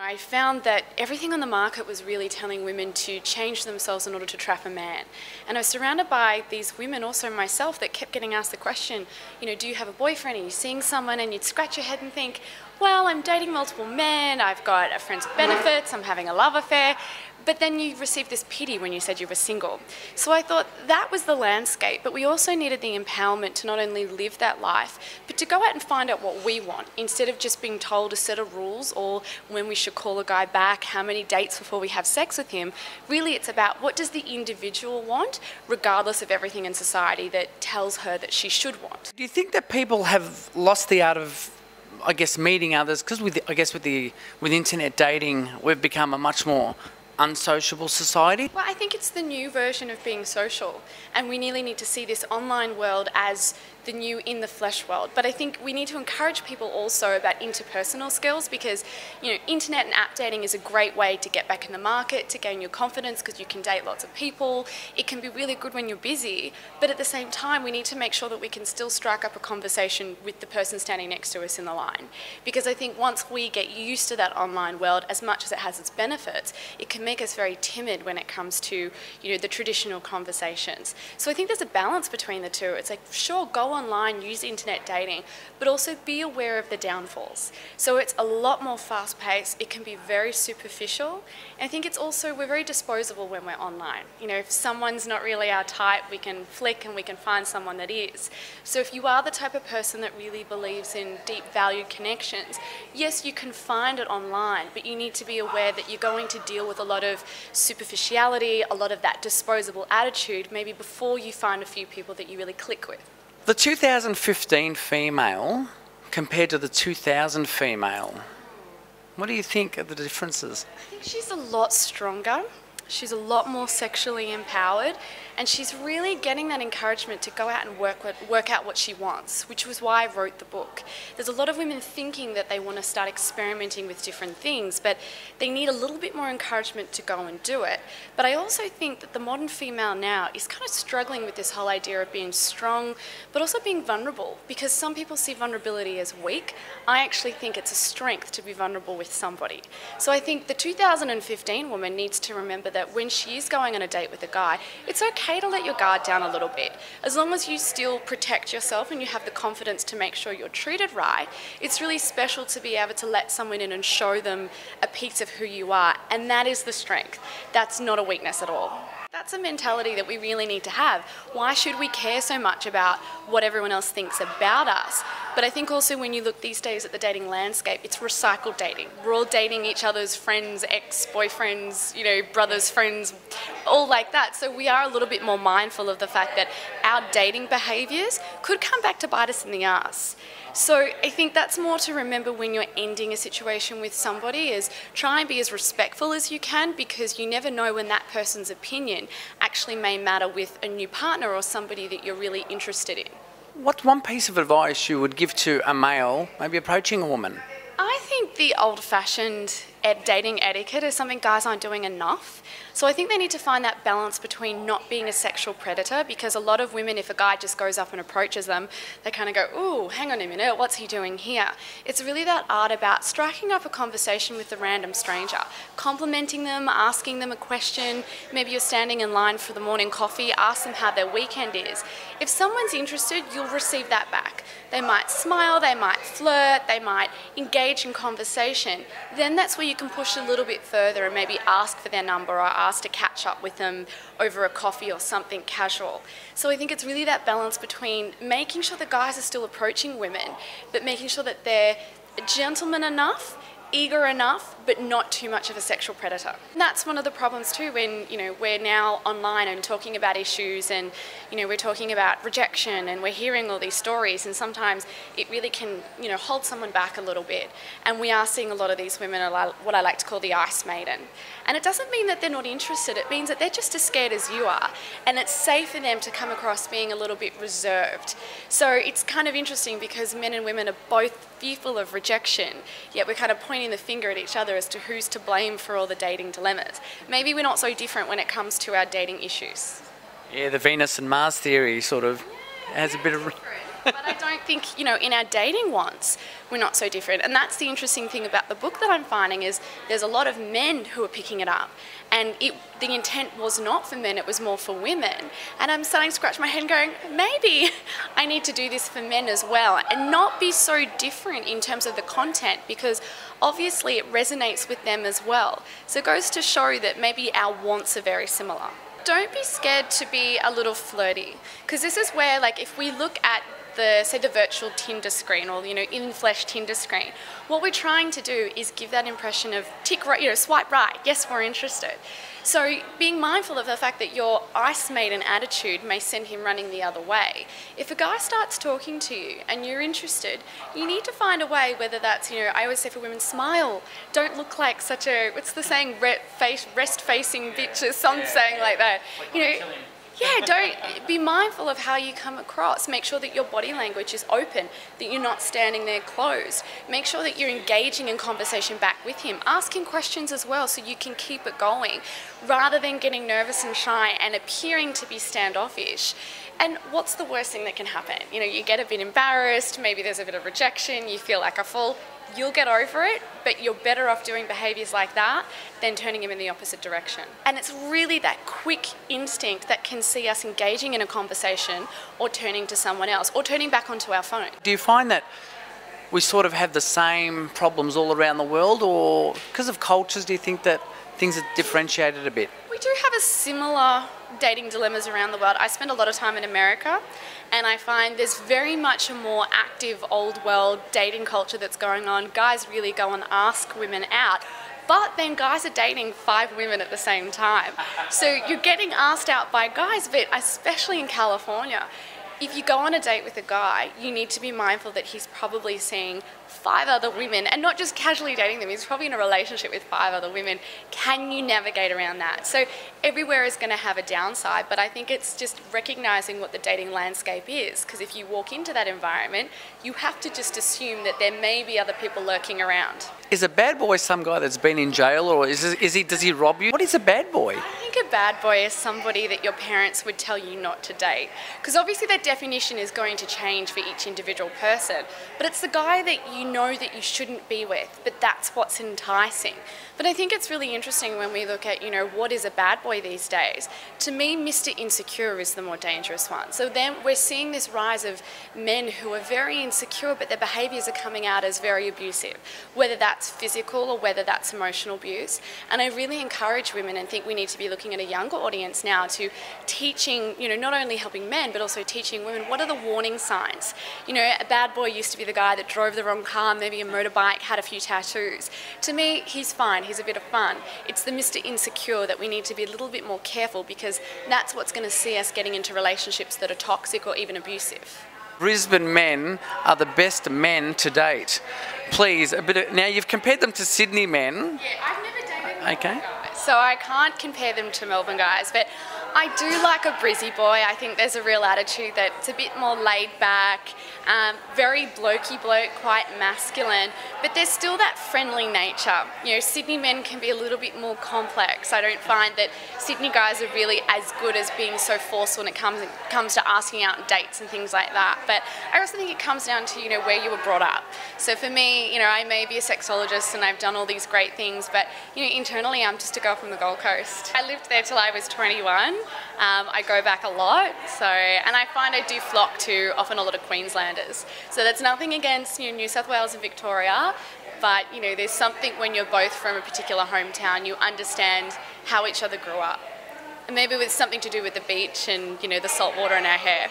I found that everything on the market was really telling women to change themselves in order to trap a man. And I was surrounded by these women, also myself, that kept getting asked the question, do you have a boyfriend? Are you seeing someone? And you'd scratch your head and think, well, I'm dating multiple men, I've got a friends with benefits, I'm having a love affair. But then you received this pity when you said you were single. So I thought that was the landscape, but we also needed the empowerment to not only live that life, but to go out and find out what we want, instead of just being told a set of rules or when we should call a guy back, how many dates before we have sex with him. Really, it's about what does the individual want, regardless of everything in society that tells her that she should want. Do you think that people have lost the art of, meeting others? Because with internet dating, we've become a much more unsociable society? Well, I think it's the new version of being social, and we nearly need to see this online world as the new in the flesh world. But I think we need to encourage people also about interpersonal skills, because internet and app dating is a great way to get back in the market, to gain your confidence, because you can date lots of people. It can be really good when you're busy, but at the same time we need to make sure that we can still strike up a conversation with the person standing next to us in the line, because I think once we get used to that online world, as much as it has its benefits, it can make us very timid when it comes to the traditional conversations. So I think there's a balance between the two. It's like, sure, go online, use internet dating, but also be aware of the downfalls. So it's a lot more fast-paced, it can be very superficial, and I think it's also, we're very disposable when we're online. If someone's not really our type, we can flick and we can find someone that is. So if you are the type of person that really believes in deep valued connections, yes, you can find it online, but you need to be aware that you're going to deal with a lot of superficiality, a lot of that disposable attitude, maybe before you find a few people that you really click with. The 2015 female compared to the 2000 female, what do you think are the differences? I think she's a lot stronger. She's a lot more sexually empowered, and she's really getting that encouragement to go out and work out what she wants, which was why I wrote the book. There's a lot of women thinking that they want to start experimenting with different things, but they need a little bit more encouragement to go and do it. But I also think that the modern female now is kind of struggling with this whole idea of being strong, but also being vulnerable, because some people see vulnerability as weak. I actually think it's a strength to be vulnerable with somebody. So I think the 2015 woman needs to remember that when she is going on a date with a guy, it's okay to let your guard down a little bit. As long as you still protect yourself and you have the confidence to make sure you're treated right, it's really special to be able to let someone in and show them a piece of who you are, and that is the strength. That's not a weakness at all. That's a mentality that we really need to have. Why should we care so much about what everyone else thinks about us? But I think also when you look these days at the dating landscape, it's recycled dating. We're all dating each other's friends, ex-boyfriends, brothers, friends, all like that. So we are a little bit more mindful of the fact that our dating behaviours could come back to bite us in the ass. So I think that's more to remember when you're ending a situation with somebody, is try and be as respectful as you can, because you never know when that person's opinion actually may matter with a new partner or somebody that you're really interested in. What's one piece of advice you would give to a male, maybe approaching a woman? I think the old-fashioned dating etiquette is something guys aren't doing enough. So I think they need to find that balance between not being a sexual predator, because a lot of women, if a guy just goes up and approaches them, they kind of go, ooh, hang on a minute, what's he doing here? It's really that art about striking up a conversation with a random stranger, complimenting them, asking them a question. Maybe you're standing in line for the morning coffee, ask them how their weekend is. If someone's interested, you'll receive that back. They might smile, they might flirt, they might engage in conversation. Then that's where you can push a little bit further and maybe ask for their number or ask to catch up with them over a coffee or something casual. So I think it's really that balance between making sure that guys are still approaching women, but making sure that they're gentleman enough, eager enough, but not too much of a sexual predator. And that's one of the problems too, when we're now online and talking about issues, and we're talking about rejection, and we're hearing all these stories, and sometimes it really can hold someone back a little bit. And we are seeing a lot of these women are what I like to call the ice maiden. And it doesn't mean that they're not interested, it means that they're just as scared as you are, and it's safe for them to come across being a little bit reserved. So it's kind of interesting, because men and women are both fearful of rejection, yet we're kind of pointing the finger at each other as to who's to blame for all the dating dilemmas. Maybe we're not so different when it comes to our dating issues. Yeah, the Venus and Mars theory sort of has a bit of... But I don't think, in our dating wants, we're not so different. And that's the interesting thing about the book that I'm finding is there's a lot of men who are picking it up. And the intent was not for men, it was more for women. And I'm starting to scratch my head and going, maybe I need to do this for men as well and not be so different in terms of the content, because obviously it resonates with them as well. So it goes to show that maybe our wants are very similar. Don't be scared to be a little flirty, because this is where, like, if we look at the virtual Tinder screen or, in-flesh Tinder screen, what we're trying to do is give that impression of tick right, swipe right, yes, we're interested. So being mindful of the fact that your ice maiden attitude may send him running the other way. If a guy starts talking to you and you're interested, you need to find a way, whether that's, I always say for women, smile. Don't look like such a, what's the saying, rest-facing bitch or some saying like that. Yeah, don't be mindful of how you come across. Make sure that your body language is open, that you're not standing there closed. Make sure that you're engaging in conversation back with him. Ask him questions as well so you can keep it going, rather than getting nervous and shy and appearing to be standoffish. And what's the worst thing that can happen? You get a bit embarrassed, maybe there's a bit of rejection, you feel like a fool. You'll get over it, but you're better off doing behaviours like that than turning him in the opposite direction. And it's really that quick instinct that can see us engaging in a conversation or turning to someone else or turning back onto our phone. Do you find that we sort of have the same problems all around the world, or because of cultures, do you think that things are differentiated a bit? We do have a similar dating dilemmas around the world. I spend a lot of time in America, and I find there's very much a more active old world dating culture that's going on. Guys really go and ask women out, but then guys are dating 5 women at the same time. So you're getting asked out by guys, but especially in California, if you go on a date with a guy, you need to be mindful that he's probably seeing 5 other women, and not just casually dating them, he's probably in a relationship with 5 other women. Can you navigate around that? So everywhere is going to have a downside, but I think it's just recognising what the dating landscape is, because if you walk into that environment, you have to just assume that there may be other people lurking around. Is a bad boy some guy that's been in jail, or does he rob you? What is a bad boy? I think a bad boy is somebody that your parents would tell you not to date, because obviously that definition is going to change for each individual person, but it's the guy that you know that you shouldn't be with, but that's what's enticing. But I think it's really interesting when we look at, what is a bad boy these days. To me, Mr. Insecure is the more dangerous one. So then we're seeing this rise of men who are very insecure, but their behaviours are coming out as very abusive, whether that's physical or whether that's emotional abuse. And I really encourage women, and think we need to be looking at a younger audience now to teaching, not only helping men, but also teaching women what are the warning signs. A bad boy used to be the guy that drove the wrong car, maybe a motorbike, had a few tattoos. To me, he's fine, he's a bit of fun. It's the Mr. Insecure that we need to be a little bit more careful, because that's what's going to see us getting into relationships that are toxic or even abusive. Brisbane men are the best men to date. Please, now you've compared them to Sydney men. Yeah, I've never dated Melbourne guys, so I can't compare them to Melbourne guys, but I do like a Brizzy boy. I think there's a real attitude that's a bit more laid back, very blokey bloke, quite masculine, but there's still that friendly nature. Sydney men can be a little bit more complex. I don't find that Sydney guys are really as good as being so forceful when it comes to asking out on dates and things like that. But I also think it comes down to, where you were brought up. So for me, I may be a sexologist and I've done all these great things, but, internally I'm just a girl from the Gold Coast. I lived there till I was 21. I go back a lot, and I find I do flock to often a lot of Queenslanders. So that's nothing against New South Wales and Victoria, but there's something when you're both from a particular hometown, you understand how each other grew up. And maybe with something to do with the beach and the salt water in our hair.